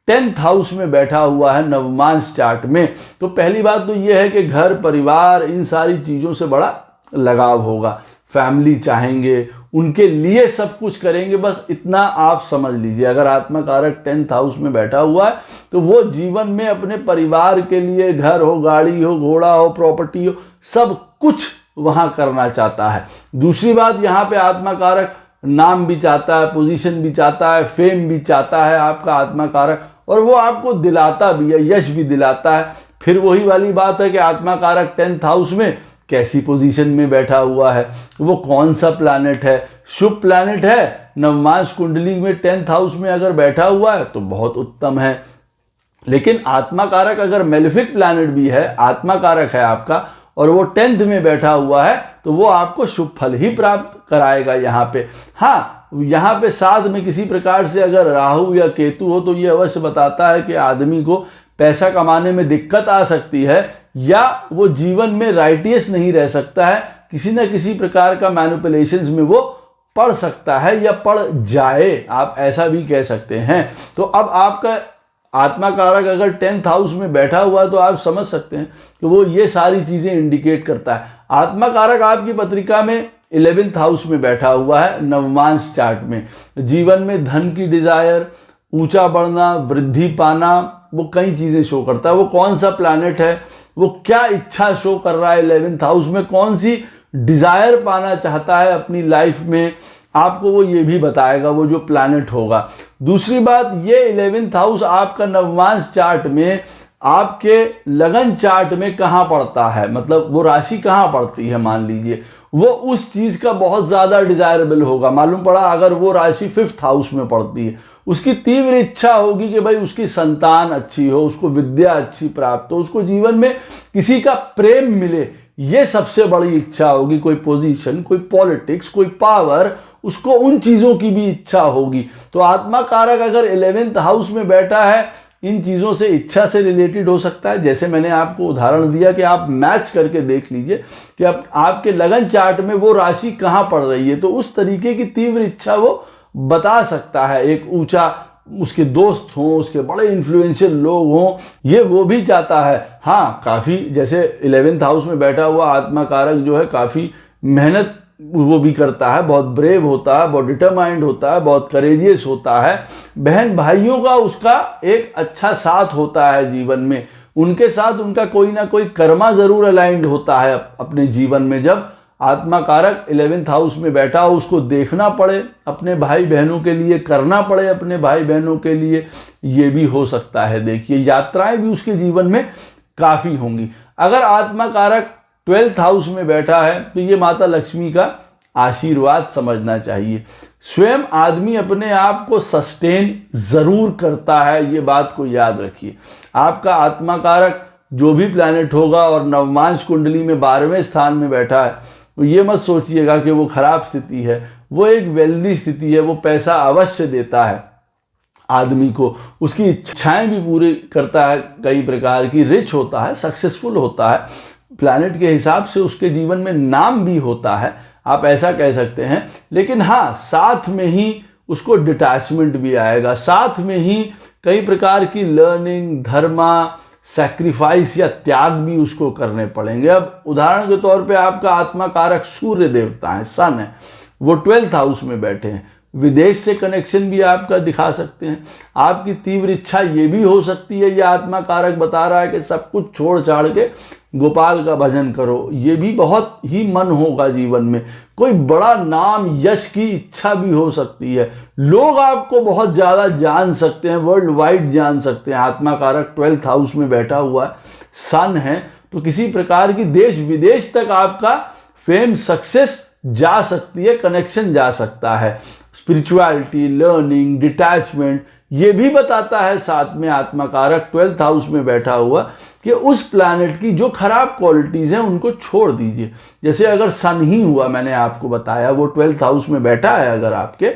10th हाउस में बैठा हुआ है नवमांश चार्ट में, तो पहली बात तो यह है कि घर परिवार इन सारी चीज़ों से बड़ा लगाव होगा, फैमिली चाहेंगे, उनके लिए सब कुछ करेंगे, बस इतना आप समझ लीजिए। अगर आत्मा कारक 10th हाउस में बैठा हुआ है तो वो जीवन में अपने परिवार के लिए घर हो, गाड़ी हो, घोड़ा हो, प्रॉपर्टी हो, सब कुछ वहां करना चाहता है। दूसरी बात, यहाँ पे आत्मा कारक नाम भी चाहता है, पोजीशन भी चाहता है, फेम भी चाहता है आपका आत्मा कारक, और वो आपको दिलाता भी है, यश भी दिलाता है। फिर वही वाली बात है कि आत्मा कारक 10th हाउस में कैसी पोजीशन में बैठा हुआ है, वो कौन सा प्लैनेट है, शुभ प्लैनेट है, नवमांश कुंडली में 10th हाउस में अगर बैठा हुआ है तो बहुत उत्तम है। लेकिन आत्मा कारक अगर मेलेफिक प्लैनेट भी है, आत्मा कारक है आपका, और वो 10th में बैठा हुआ है, तो वो आपको शुभ फल ही प्राप्त कराएगा यहाँ पे। हाँ, यहाँ पे साथ में किसी प्रकार से अगर राहु या केतु हो तो ये अवश्य बताता है कि आदमी को पैसा कमाने में दिक्कत आ सकती है, या वो जीवन में राइटियस नहीं रह सकता है, किसी न किसी प्रकार का मैनिपुलेशंस में वो पड़ सकता है या पड़ जाए, आप ऐसा भी कह सकते हैं। तो अब आपका आत्मा कारक अगर 10th हाउस में बैठा हुआ है तो आप समझ सकते हैं कि वो ये सारी चीजें इंडिकेट करता है। आत्मा कारक आपकी पत्रिका में 11th हाउस में बैठा हुआ है नवमांश चार्ट में। जीवन में धन की डिजायर, ऊंचा बढ़ना, वृद्धि पाना, वो कई चीजें शो करता है। वो कौन सा प्लैनेट है, वो क्या इच्छा शो कर रहा है 11th हाउस में, कौन सी डिजायर पाना चाहता है अपनी लाइफ में, आपको वो ये भी बताएगा, वो जो प्लैनेट होगा। दूसरी बात, ये 11th हाउस आपका नवमांश चार्ट में आपके लगन चार्ट में कहाँ पड़ता है, मतलब वो राशि कहाँ पड़ती है, मान लीजिए वो उस चीज का बहुत ज्यादा डिजायरेबल होगा। मालूम पड़ा अगर वो राशि 5th हाउस में पड़ती है, उसकी तीव्र इच्छा होगी कि भाई उसकी संतान अच्छी हो, उसको विद्या अच्छी प्राप्त हो, उसको जीवन में किसी का प्रेम मिले, ये सबसे बड़ी इच्छा होगी। कोई पोजीशन, कोई पॉलिटिक्स, कोई पावर, उसको उन चीजों की भी इच्छा होगी। तो आत्मा कारक अगर 11th हाउस में बैठा है, इन चीजों से इच्छा से रिलेटेड हो सकता है। जैसे मैंने आपको उदाहरण दिया कि आप मैच करके देख लीजिए कि आपके लगन चार्ट में वो राशि कहाँ पड़ रही है, तो उस तरीके की तीव्र इच्छा वो बता सकता है। एक ऊंचा, उसके दोस्त हों, उसके बड़े इन्फ्लुएंशियल लोग हों, ये वो भी चाहता है। हाँ, काफ़ी, जैसे 11th हाउस में बैठा हुआ आत्मा कारक जो है काफ़ी मेहनत वो भी करता है, बहुत ब्रेव होता है, बहुत डिटरमाइंड होता है, बहुत करेजियस होता है। बहन भाइयों का उसका एक अच्छा साथ होता है जीवन में, उनके साथ उनका कोई ना कोई कर्मा जरूर अलाइंड होता है अपने जीवन में। जब आत्मा कारक 11th हाउस में बैठा हो, उसको देखना पड़े अपने भाई बहनों के लिए, करना पड़े अपने भाई बहनों के लिए, ये भी हो सकता है। देखिए, यात्राएं भी उसके जीवन में काफ़ी होंगी। अगर आत्मा कारक 12th हाउस में बैठा है तो ये माता लक्ष्मी का आशीर्वाद समझना चाहिए। स्वयं आदमी अपने आप को सस्टेन जरूर करता है, ये बात को याद रखिए। आपका आत्मा कारक जो भी प्लैनेट होगा और नवमांश कुंडली में 12वें स्थान में बैठा है, तो ये मत सोचिएगा कि वो खराब स्थिति है। वो एक वेल्दी स्थिति है, वो पैसा अवश्य देता है आदमी को, उसकी इच्छाएं भी पूरी करता है, कई प्रकार की, रिच होता है, सक्सेसफुल होता है, प्लैनेट के हिसाब से उसके जीवन में नाम भी होता है, आप ऐसा कह सकते हैं। लेकिन हाँ, साथ में ही उसको डिटैचमेंट भी आएगा, साथ में ही कई प्रकार की लर्निंग, धर्मा, सैक्रिफाइस या त्याग भी उसको करने पड़ेंगे। अब उदाहरण के तौर पे आपका आत्मा कारक सूर्य देवता है, सन है, वो 12th हाउस में बैठे हैं, विदेश से कनेक्शन भी आपका दिखा सकते हैं। आपकी तीव्र इच्छा ये भी हो सकती है, ये आत्मा कारक बता रहा है कि सब कुछ छोड़ छाड़ के गोपाल का भजन करो, ये भी बहुत ही मन होगा जीवन में। कोई बड़ा नाम, यश की इच्छा भी हो सकती है, लोग आपको बहुत ज़्यादा जान सकते हैं, वर्ल्ड वाइड जान सकते हैं। आत्मा कारक 12th हाउस में बैठा हुआ है, सन है, तो किसी प्रकार की देश विदेश तक आपका फेम, सक्सेस जा सकती है, कनेक्शन जा सकता है। स्पिरिचुअलिटी, लर्निंग, डिटैचमेंट, ये भी बताता है साथ में आत्मा कारक 12th हाउस में बैठा हुआ कि उस प्लैनेट की जो खराब क्वालिटीज हैं उनको छोड़ दीजिए। जैसे अगर सन ही हुआ, मैंने आपको बताया, वो 12th हाउस में बैठा है अगर आपके,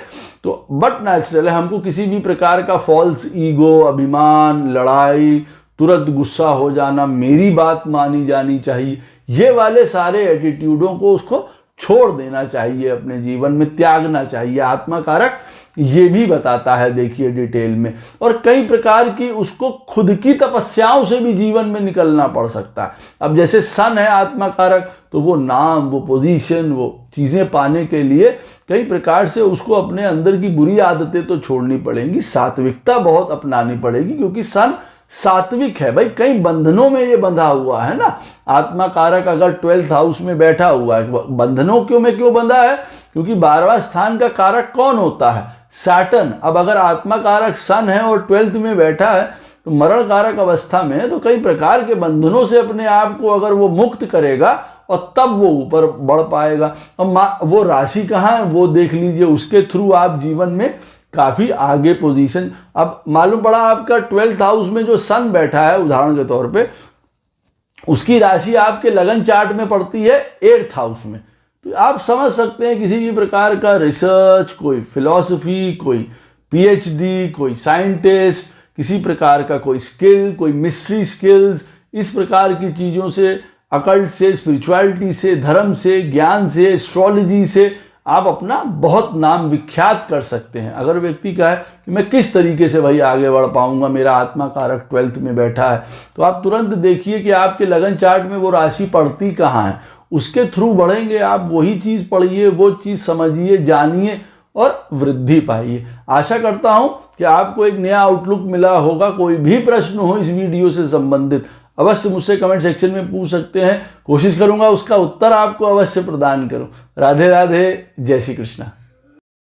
तो बट नेचुरल है, हमको किसी भी प्रकार का फॉल्स ईगो, अभिमान, लड़ाई, तुरंत गुस्सा हो जाना, मेरी बात मानी जानी चाहिए, ये वाले सारे एटीट्यूडों को उसको छोड़ देना चाहिए, अपने जीवन में त्यागना चाहिए। आत्मा कारक ये भी बताता है, देखिए डिटेल में। और कई प्रकार की उसको खुद की तपस्याओं से भी जीवन में निकलना पड़ सकता है। अब जैसे सन है आत्मा कारक, तो वो नाम, वो पोजीशन, वो चीज़ें पाने के लिए कई प्रकार से उसको अपने अंदर की बुरी आदतें तो छोड़नी पड़ेंगी, सात्विकता बहुत अपनानी पड़ेगी, क्योंकि सन सात्विक है भाई। कई बंधनों में ये बंधा हुआ है ना। आत्मा कारक अगर 12th हाउस में बैठा हुआ है, बंधनों क्यों बंधा है? क्योंकि 12वां स्थान का कारक कौन होता है? सैटर्न। अब अगर आत्मा कारक सन है और 12th में बैठा है, तो मरण कारक अवस्था में है, तो कई प्रकार के बंधनों से अपने आप को अगर वो मुक्त करेगा और तब वो ऊपर बढ़ पाएगा। अब वो राशि कहाँ है वो देख लीजिए, उसके थ्रू आप जीवन में काफ़ी आगे पोजीशन। अब मालूम पड़ा आपका 12th हाउस में जो सन बैठा है, उदाहरण के तौर पे उसकी राशि आपके लगन चार्ट में पड़ती है 8th हाउस में। तो आप समझ सकते हैं किसी भी प्रकार का रिसर्च, कोई फिलॉसफी, कोई पीएचडी, कोई साइंटिस्ट, किसी प्रकार का कोई स्किल, कोई मिस्ट्री स्किल्स, इस प्रकार की चीज़ों से, अकल्ट से, स्पिरिचुअलिटी से, धर्म से, ज्ञान से, एस्ट्रोलॉजी से आप अपना बहुत नाम विख्यात कर सकते हैं। अगर व्यक्ति कहे कि मैं किस तरीके से भाई आगे बढ़ पाऊंगा, मेरा आत्मा कारक 12th में बैठा है, तो आप तुरंत देखिए कि आपके लगन चार्ट में वो राशि पड़ती कहाँ है, उसके थ्रू बढ़ेंगे आप। वही चीज़ पढ़िए, वो चीज़ समझिए, जानिए और वृद्धि पाइए। आशा करता हूँ कि आपको एक नया आउटलुक मिला होगा। कोई भी प्रश्न हो इस वीडियो से संबंधित, अवश्य मुझसे कमेंट सेक्शन में पूछ सकते हैं। कोशिश करूंगा उसका उत्तर आपको अवश्य प्रदान करूं। राधे राधे, जय श्री कृष्णा।